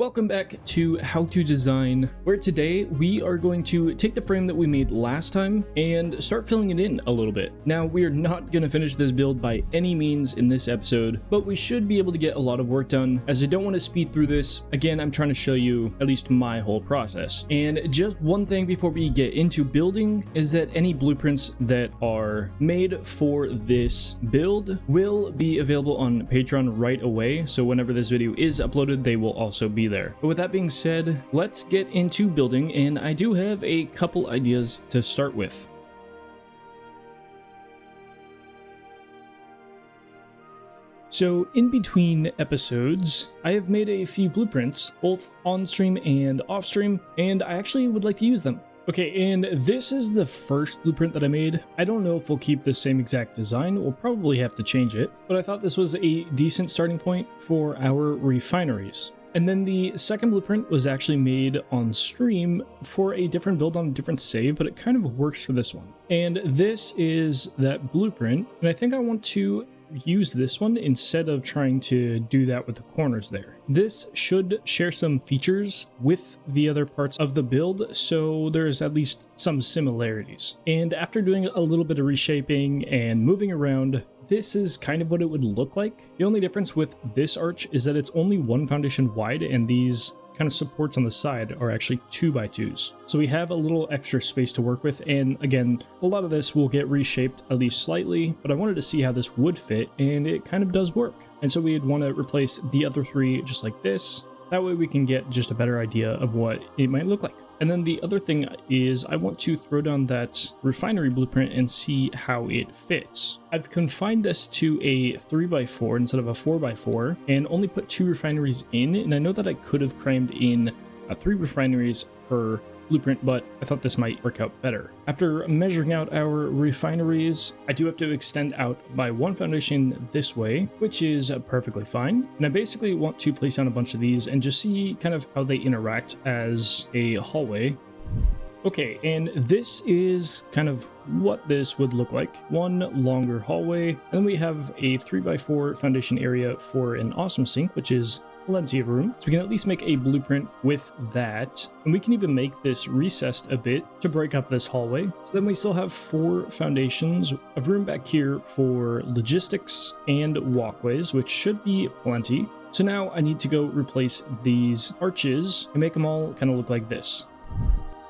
Welcome back to How to Design, where today we are going to take the frame that we made last time and start filling it in a little bit. Now, we are not going to finish this build by any means in this episode, but we should be able to get a lot of work done, as I don't want to speed through this. Again, I'm trying to show you at least my whole process. And just one thing before we get into building is that any blueprints that are made for this build will be available on Patreon right away. So whenever this video is uploaded, they will also be there. But with that being said, let's get into building, and I do have a couple ideas to start with. So in between episodes, I have made a few blueprints, both on stream and off stream, and I actually would like to use them. Okay, and this is the first blueprint that I made. I don't know if we'll keep the same exact design. We'll probably have to change it, but I thought this was a decent starting point for our refineries. And then the second blueprint was actually made on stream for a different build on a different save, but it kind of works for this one. And this is that blueprint, and I think I want to use this one instead of trying to do that with the corners there. This should share some features with the other parts of the build, so there's at least some similarities. And after doing a little bit of reshaping and moving around, this is kind of what it would look like. The only difference with this arch is that it's only one foundation wide, and these kind of supports on the side are actually 2x2s. So we have a little extra space to work with, and again, a lot of this will get reshaped at least slightly, but I wanted to see how this would fit, and it kind of does work. And so we'd want to replace the other three just like this. That way we can get just a better idea of what it might look like. And then the other thing is I want to throw down that refinery blueprint and see how it fits. I've confined this to a 3x4 instead of a 4x4 and only put 2 refineries in, and I know that I could have crammed in 3 refineries per blueprint, but I thought this might work out better. After measuring out our refineries, I do have to extend out by one foundation this way, which is perfectly fine. And I basically want to place down a bunch of these and just see kind of how they interact as a hallway. Okay, and this is kind of what this would look like. One longer hallway, and then we have a 3x4 foundation area for an awesome sink, which is plenty of room, so we can at least make a blueprint with that, and we can even make this recessed a bit to break up this hallway. So then we still have 4 foundations of room back here for logistics and walkways, which should be plenty. So now I need to go replace these arches and make them all kind of look like this.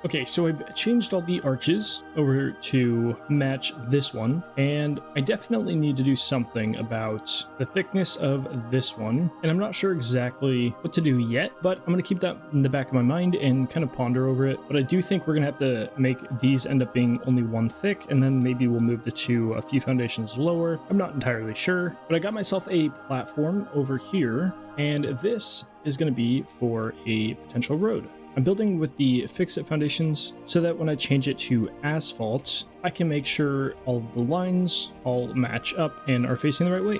Okay, so I've changed all the arches over to match this one, and I definitely need to do something about the thickness of this one, and I'm not sure exactly what to do yet, but I'm going to keep that in the back of my mind and kind of ponder over it. But I do think we're going to have to make these end up being only 1 thick, and then maybe we'll move the 2 a few foundations lower. I'm not entirely sure, but I got myself a platform over here, and this is going to be for a potential road. I'm building with the fix-it foundations so that when I change it to asphalt, I can make sure all of the lines all match up and are facing the right way.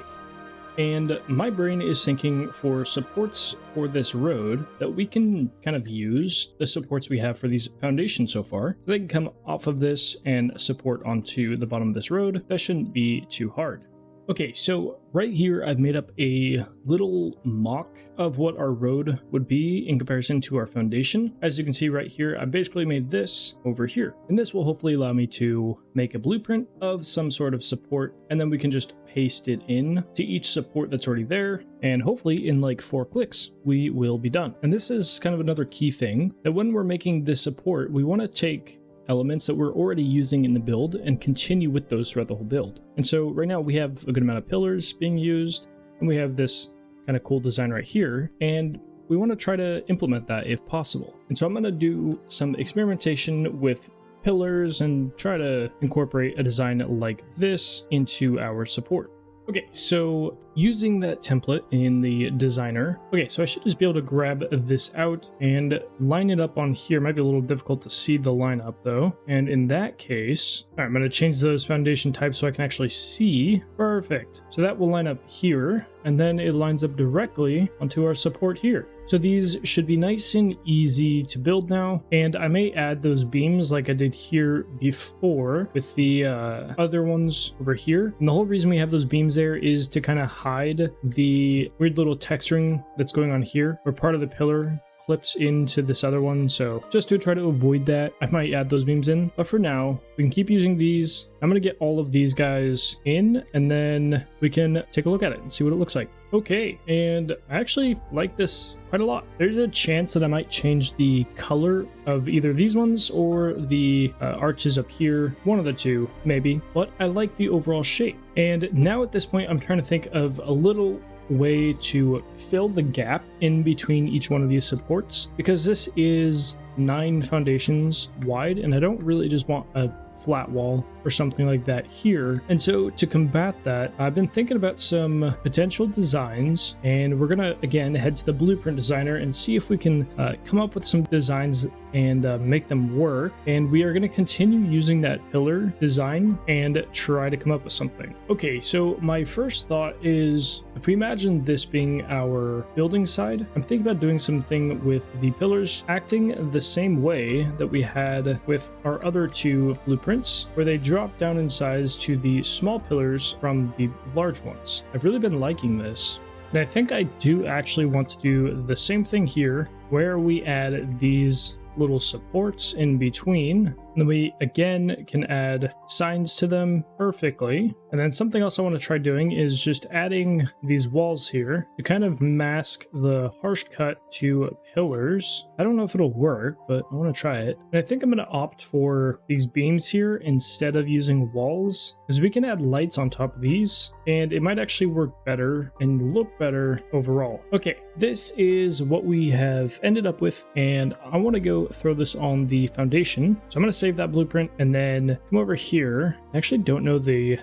And my brain is thinking for supports for this road that we can kind of use the supports we have for these foundations so far. So they can come off of this and support onto the bottom of this road. That shouldn't be too hard. Okay, so right here I've made up a little mock of what our road would be in comparison to our foundation. As you can see right here, I basically made this over here, and this will hopefully allow me to make a blueprint of some sort of support, and then we can just paste it in to each support that's already there, and hopefully in like 4 clicks we will be done. And this is kind of another key thing, that when we're making this support, we want to take elements that we're already using in the build and continue with those throughout the whole build. And so right now we have a good amount of pillars being used, and we have this kind of cool design right here, and we want to try to implement that if possible. And so I'm going to do some experimentation with pillars and try to incorporate a design like this into our support. Okay, so using that template in the designer, okay, so I should just be able to grab this out and line it up on here. Might be a little difficult to see the line up though. And in that case, all right, I'm going to change those foundation types so I can actually see. Perfect. So that will line up here, and then it lines up directly onto our support here. So these should be nice and easy to build now, and I may add those beams like I did here before with the other ones over here. And the whole reason we have those beams there is to kind of hide the weird little texturing that's going on here, where part of the pillar clips into this other one. So just to try to avoid that, I might add those beams in, but for now we can keep using these. I'm gonna get all of these guys in, and then we can take a look at it and see what it looks like. Okay, and I actually like this quite a lot. There's a chance that I might change the color of either these ones or the arches up here, one of the two maybe, but I like the overall shape. And now at this point I'm trying to think of a little way to fill the gap in between each one of these supports, because this is 9 foundations wide and I don't really just want a flat wall or something like that here. And so to combat that, I've been thinking about some potential designs, and we're gonna again head to the blueprint designer and see if we can come up with some designs and make them work. And we are going to continue using that pillar design and try to come up with something. Okay, so my first thought is, if we imagine this being our building side, I'm thinking about doing something with the pillars acting the same way that we had with our other 2 blueprints, where they drop down in size to the small pillars from the large ones. I've really been liking this. And I think I do actually want to do the same thing here, where we add these little supports in between, and then we again can add signs to them perfectly. And then something else I want to try doing is just adding these walls here to kind of mask the harsh cut to pillars. I don't know if it'll work, but I want to try it. And I think I'm going to opt for these beams here instead of using walls, because we can add lights on top of these and it might actually work better and look better overall. Okay, this is what we have ended up with, and I want to go throw this on the foundation. So I'm going to save that blueprint and then come over here. I actually don't know the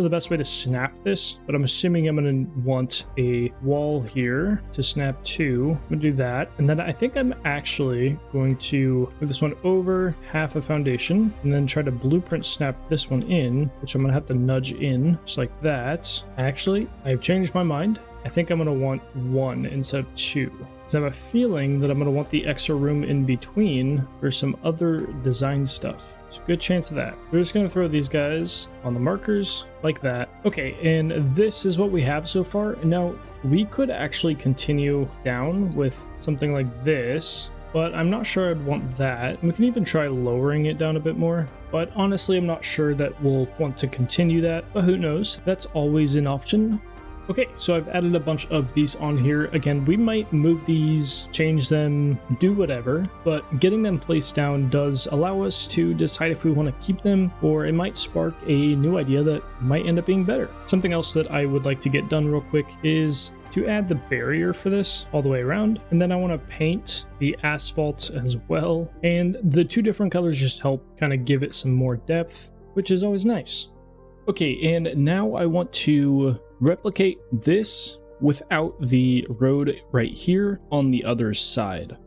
best way to snap this, but I'm assuming I'm going to want a wall here to snap to. I'm going to do that, and then I think I'm actually going to move this one over half a foundation and then try to blueprint snap this one in, which I'm going to have to nudge in just like that. Actually, I've changed my mind. I think I'm going to want 1 instead of 2. Because I have a feeling that I'm going to want the extra room in between for some other design stuff. There's a good chance of that. We're just going to throw these guys on the markers like that. Okay, and this is what we have so far. Now, we could actually continue down with something like this, but I'm not sure I'd want that. We can even try lowering it down a bit more, but honestly, I'm not sure that we'll want to continue that, but who knows? That's always an option. Okay, so I've added a bunch of these on here. Again, we might move these, change them, do whatever, but getting them placed down does allow us to decide if we want to keep them, or it might spark a new idea that might end up being better. Something else that I would like to get done real quick is to add the barrier for this all the way around, and then I want to paint the asphalt as well, and the 2 different colors just help kind of give it some more depth, which is always nice. Okay, and now I want to replicate this without the road right here on the other side.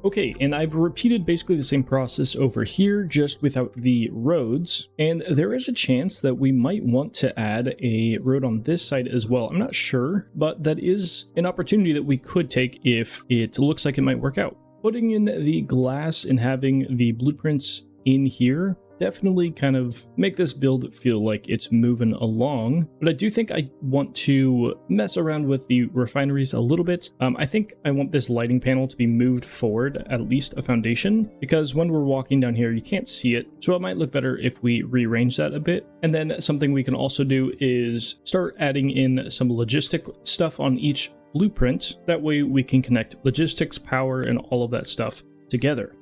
Okay, and I've repeated basically the same process over here, just without the roads, and there is a chance that we might want to add a road on this side as well. I'm not sure, but that is an opportunity that we could take if it looks like it might work out. Putting in the glass and having the blueprints in here definitely kind of make this build feel like it's moving along, but I do think I want to mess around with the refineries a little bit. I think I want this lighting panel to be moved forward at least a foundation, because when we're walking down here you can't see it, so it might look better if we rearrange that a bit. And then something we can also do is start adding in some logistic stuff on each blueprint. That way we can connect logistics, power, and all of that stuff together.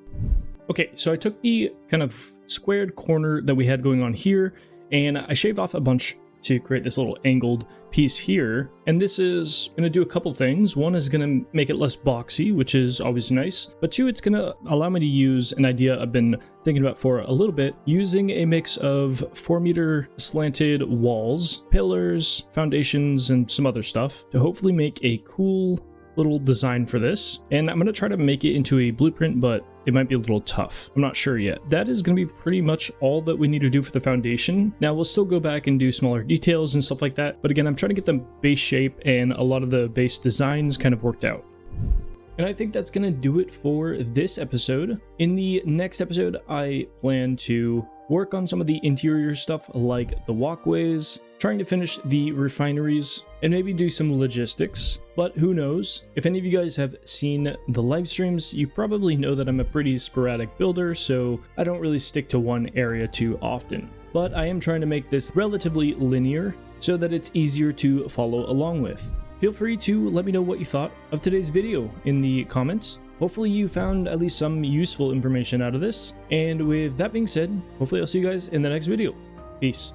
Okay, so I took the kind of squared corner that we had going on here, and I shaved off a bunch to create this little angled piece here. And this is going to do a couple things. One is going to make it less boxy, which is always nice. But 2, it's going to allow me to use an idea I've been thinking about for a little bit, using a mix of 4-meter slanted walls, pillars, foundations, and some other stuff to hopefully make a cool little design for this. And I'm going to try to make it into a blueprint, but it might be a little tough. I'm not sure yet. That is going to be pretty much all that we need to do for the foundation. Now we'll still go back and do smaller details and stuff like that, but again, I'm trying to get the base shape and a lot of the base designs kind of worked out. And I think that's going to do it for this episode. In the next episode, I plan to work on some of the interior stuff like the walkways, trying to finish the refineries, and maybe do some logistics. But who knows? If any of you guys have seen the live streams, you probably know that I'm a pretty sporadic builder, so I don't really stick to one area too often. But I am trying to make this relatively linear so that it's easier to follow along with. Feel free to let me know what you thought of today's video in the comments. Hopefully you found at least some useful information out of this. And with that being said, hopefully I'll see you guys in the next video. Peace.